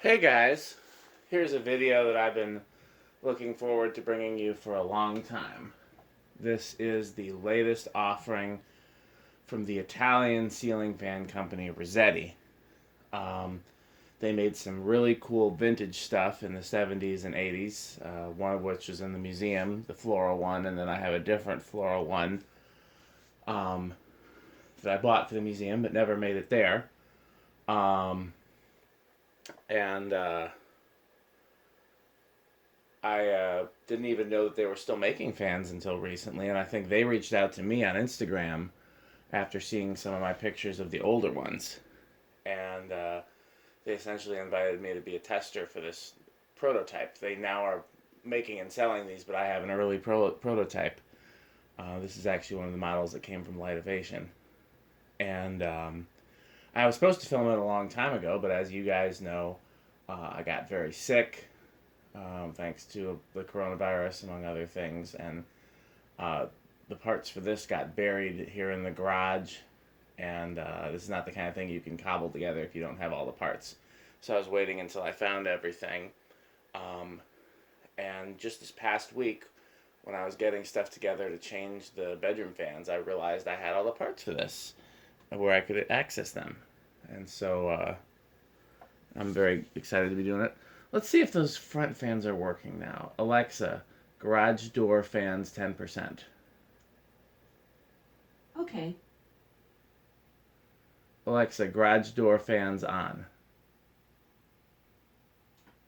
Hey guys, here's a video that I've been looking forward to bringing you for a long time. This is the latest offering from the Italian ceiling fan company Razzetti. Um, they made some really cool vintage stuff in the 70s and 80s, one of which is in the museum, the floral one, and then I have a different floral one um, that I bought for the museum but never made it there. Um, and I didn't even know that they were still making fans until recently, and I think they reached out to me on Instagram after seeing some of my pictures of the older ones, and they essentially invited me to be a tester for this prototype. They now are making and selling these, but I have an early prototype. This is actually one of the models that came from Lightovation, and I was supposed to film it a long time ago, but as you guys know, I got very sick thanks to the coronavirus, among other things. And uh, the parts for this got buried here in the garage, and this is not the kind of thing you can cobble together if you don't have all the parts. So I was waiting until I found everything. Um, and just this past week, when I was getting stuff together to change the bedroom fans, I realized I had all the parts for this where I could access them. And so I'm very excited to be doing it. Let's see if those front fans are working now. Alexa, garage door fans 10%. Okay. Alexa, garage door fans on.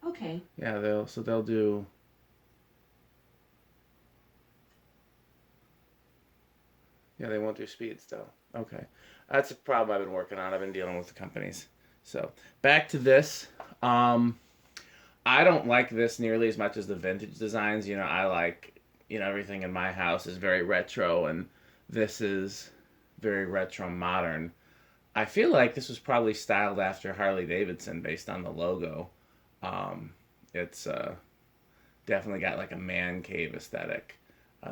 Okay. Yeah, they'll do. Yeah, they won't do speed still. Okay, that's a problem I've been working on. I've been dealing with the companies. So back to this. I don't like this nearly as much as the vintage designs. I like, everything in my house is very retro, and this is very retro modern. I feel like this was probably styled after Harley Davidson based on the logo. Um, it's definitely got like a man cave aesthetic.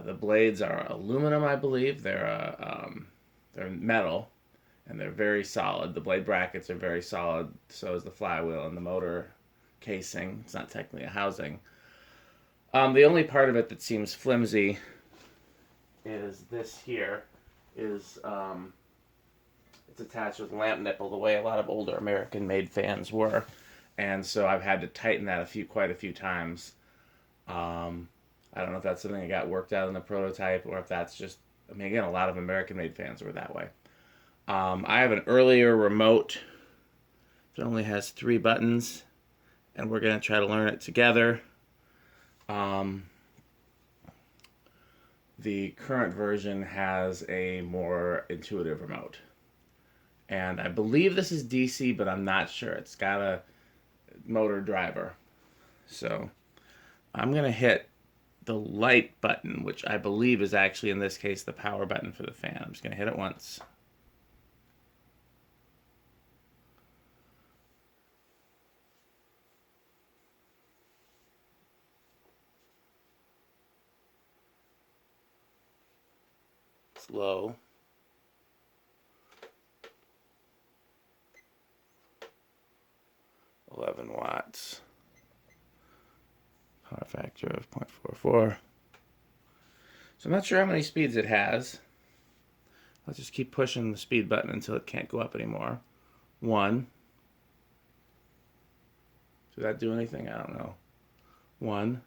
The blades are aluminum, I believe. They're metal, and they're very solid. The blade brackets are very solid. So is the flywheel and the motor casing. It's not technically a housing. The only part of it that seems flimsy is this here. Is It's attached with lamp nipple the way a lot of older American-made fans were, and so I've had to tighten that quite a few times. I don't know if that's something that got worked out in the prototype or if that's just. I mean, again, a lot of American-made fans were that way. I have an earlier remote that only has 3 buttons, and we're gonna try to learn it together. Um, the current version has a more intuitive remote. And I believe this is DC, but I'm not sure. It's got a motor driver. So I'm going to hit the light button, which I believe is actually, in this case, the power button for the fan. I'm just going to hit it once. It's low. $11 power factor of 0.44. So I'm not sure how many speeds it has. Let's just keep pushing the speed button until it can't go up anymore. 1. Did that do anything? I don't know. 1.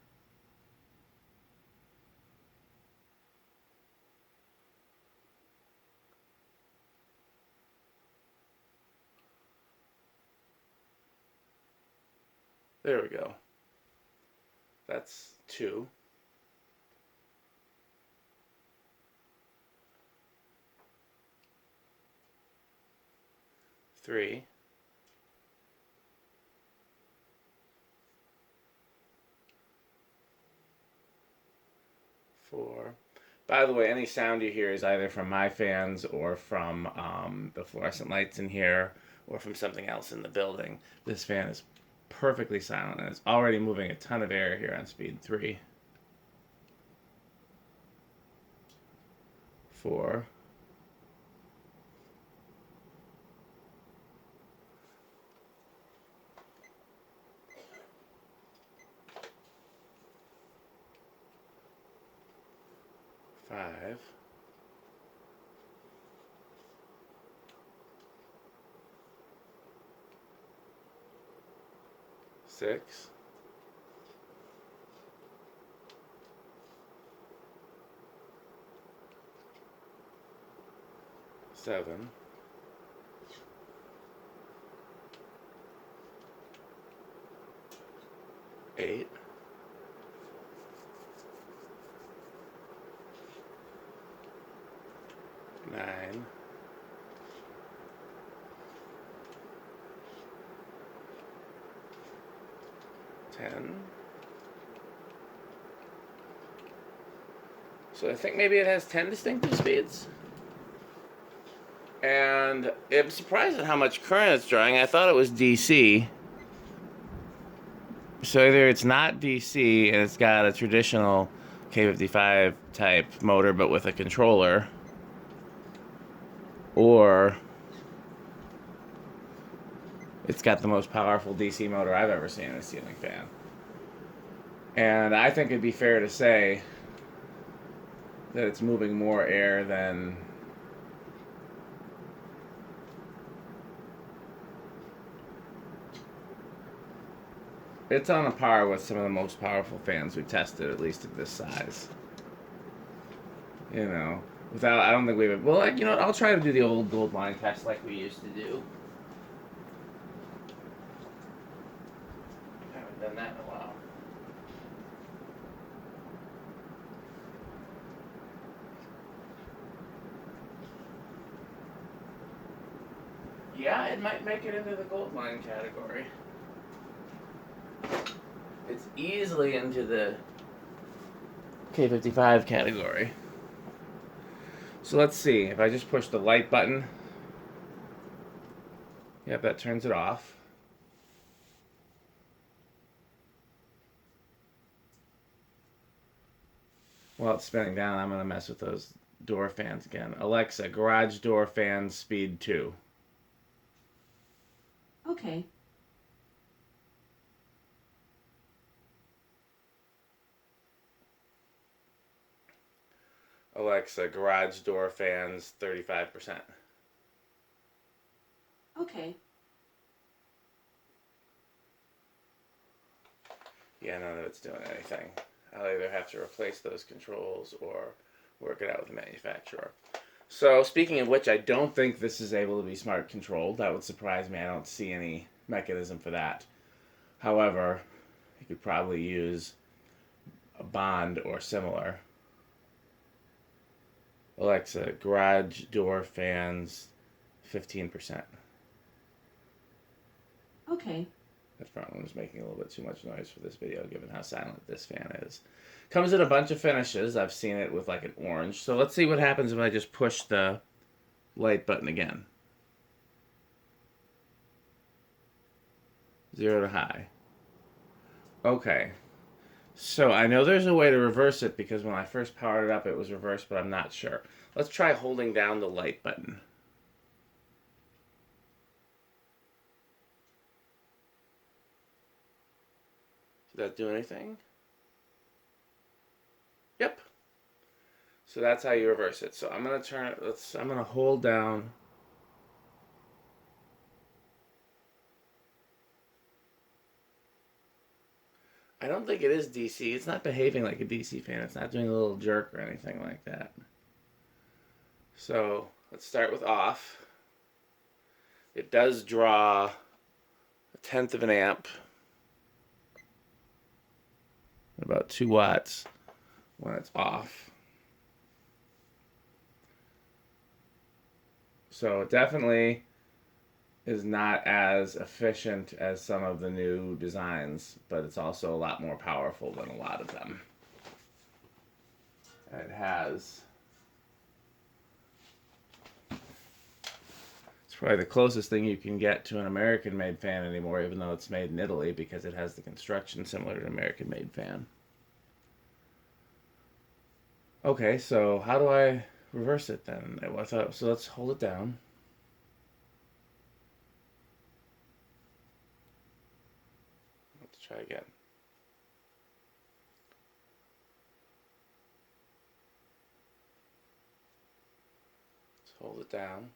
There we go. That's 2. 3. 4. By the way, any sound you hear is either from my fans or from the fluorescent lights in here or from something else in the building. This fan is perfectly silent and it's already moving a ton of air here on speed 3. 4. 5, 6, 7, 8, 9, 10. So I think maybe it has 10 distinctive speeds. And I'm surprised at how much current it's drawing. I thought it was DC. So either it's not DC and it's got a traditional K55 type motor but with a controller, or it's got the most powerful DC motor I've ever seen in a ceiling fan. And I think it'd be fair to say that it's moving more air than it's on a par with some of the most powerful fans we've tested, at least at this size. You know, without, I don't think we've, well, like, you know, I'll try to do the old gold line test like we used to do. I haven't done that in a while. Yeah, it might make it into the gold line category. It's easily into the K55 category. So let's see, if I just push the light button, yep, that turns it off. While it's spinning down, I'm going to mess with those door fans again. Alexa, garage door fans speed 2. Okay. Alexa, garage door fans 35%. Okay. Yeah, none of it's doing anything. I'll either have to replace those controls or work it out with the manufacturer. So, speaking of which, I don't think this is able to be smart controlled. That would surprise me. I don't see any mechanism for that. However, you could probably use a bond or similar. Alexa, garage door fans 15%. Okay. That front one is making a little bit too much noise for this video, given how silent this fan is. Comes in a bunch of finishes. I've seen it with like an orange. So let's see what happens if I just push the light button again. 0 to high. Okay. So I know there's a way to reverse it because when I first powered it up it was reversed, but I'm not sure. Let's try holding down the light button. Did that do anything? Yep. So that's how you reverse it. So I'm gonna turn it, I'm gonna hold down. I don't think it is DC. It's not behaving like a DC fan. It's not doing a little jerk or anything like that. So let's start with off. It does draw 1/10 of an amp, about 2 watts when it's off. So it definitely is not as efficient as some of the new designs, but it's also a lot more powerful than a lot of them. And it has, it's probably the closest thing you can get to an American-made fan anymore, even though it's made in Italy, because it has the construction similar to an American-made fan. Okay, so how do I reverse it then? So let's hold it down. Let's try again. Hold it down.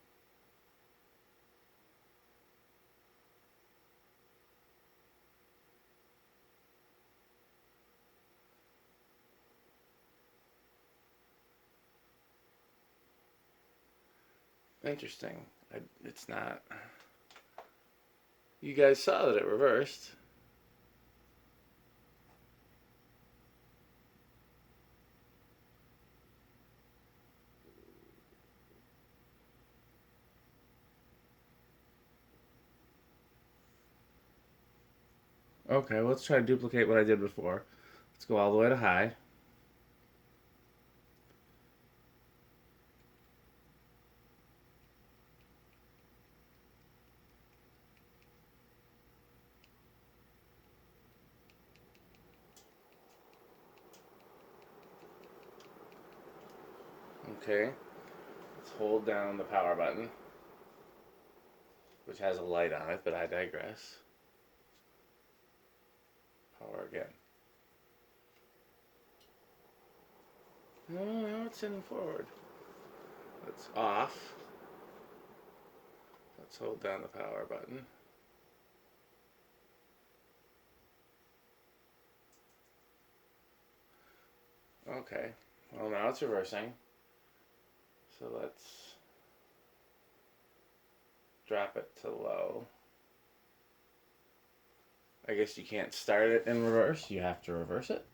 Interesting. It's not. You guys saw that it reversed. Okay, well, let's try to duplicate what I did before. Let's go all the way to high. Okay, let's hold down the power button, which has a light on it, but I digress. Power again. No, now it's sending forward. It's off. Let's hold down the power button. Okay, well now it's reversing. So let's drop it to low. I guess you can't start it in reverse, you have to reverse it.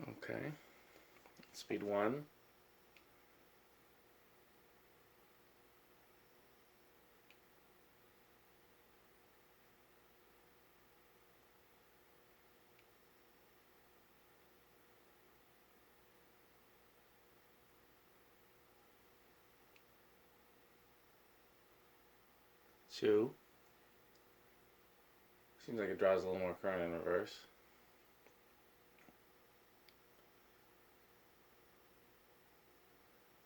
Okay, speed 1. Two. Seems like it draws a little more current in reverse.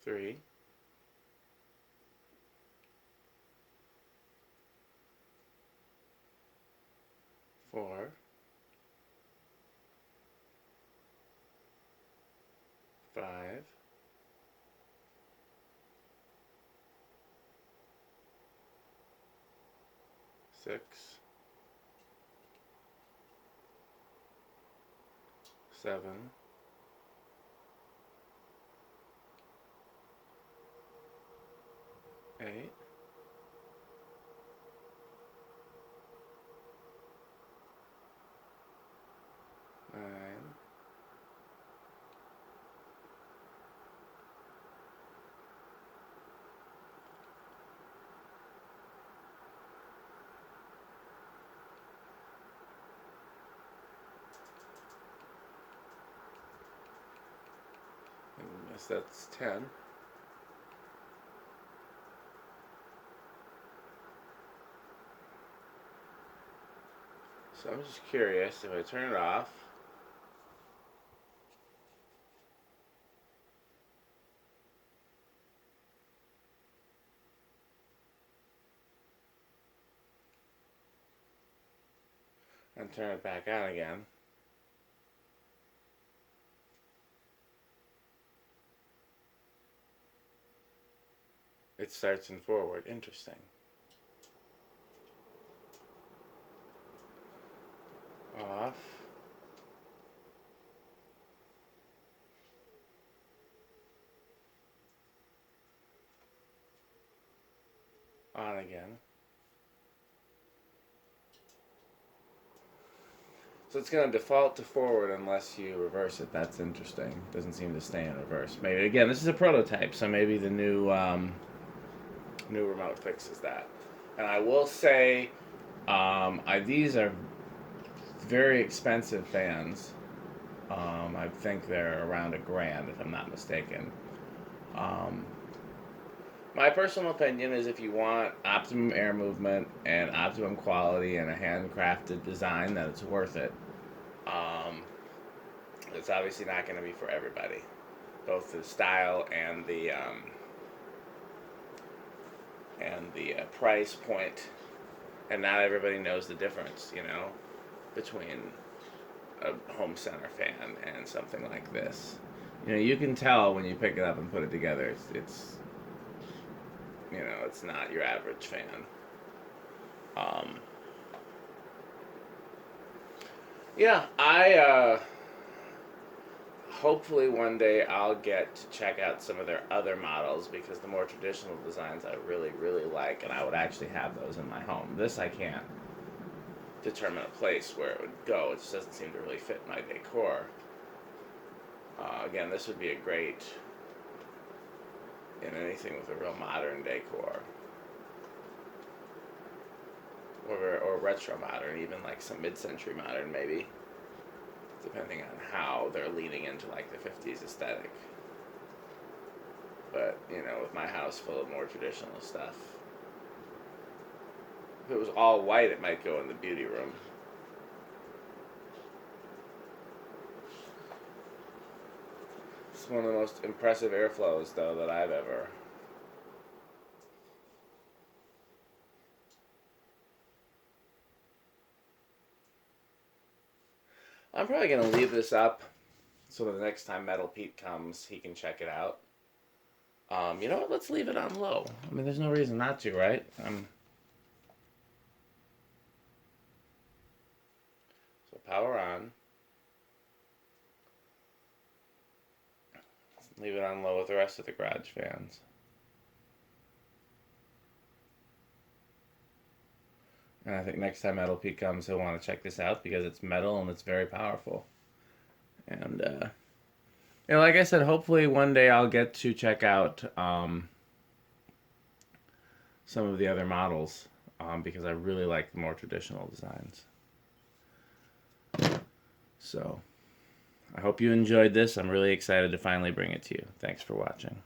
3. 4. 5. 6. 7. 8. 9. I guess that's 10. So I'm just curious, if I turn it off, and turn it back on again, it starts in forward. Interesting. Off. On again. So it's going to default to forward unless you reverse it. That's interesting. It doesn't seem to stay in reverse. Maybe, again, this is a prototype, so maybe the new remote fixes that. And I will say, these are very expensive fans. I think they're around $1,000 if I'm not mistaken. My personal opinion is if you want optimum air movement and optimum quality and a handcrafted design, that it's worth it. It's obviously not going to be for everybody. both the style and the price point, and not everybody knows the difference, between a home center fan and something like this. You can tell when you pick it up and put it together. It's it's not your average fan. Yeah, I hopefully one day I'll get to check out some of their other models, because the more traditional designs I really, really like, and I would actually have those in my home. This I can't determine a place where it would go. It just doesn't seem to really fit my decor. Again, this would be a great in anything with a real modern decor. Or retro modern, even like some mid-century modern maybe, depending on how they're leaning into like the 50s aesthetic. But, with my house full of more traditional stuff, if it was all white, it might go in the beauty room. It's one of the most impressive airflows, though, that I've ever. I'm probably going to leave this up so the next time Metal Pete comes, he can check it out. You know what? Let's leave it on low. I mean, there's no reason not to, right? So power on. Leave it on low with the rest of the garage fans. And I think next time Metal Pete comes, he'll want to check this out because it's metal and it's very powerful. And, like I said, hopefully one day I'll get to check out some of the other models because I really like the more traditional designs. So I hope you enjoyed this. I'm really excited to finally bring it to you. Thanks for watching.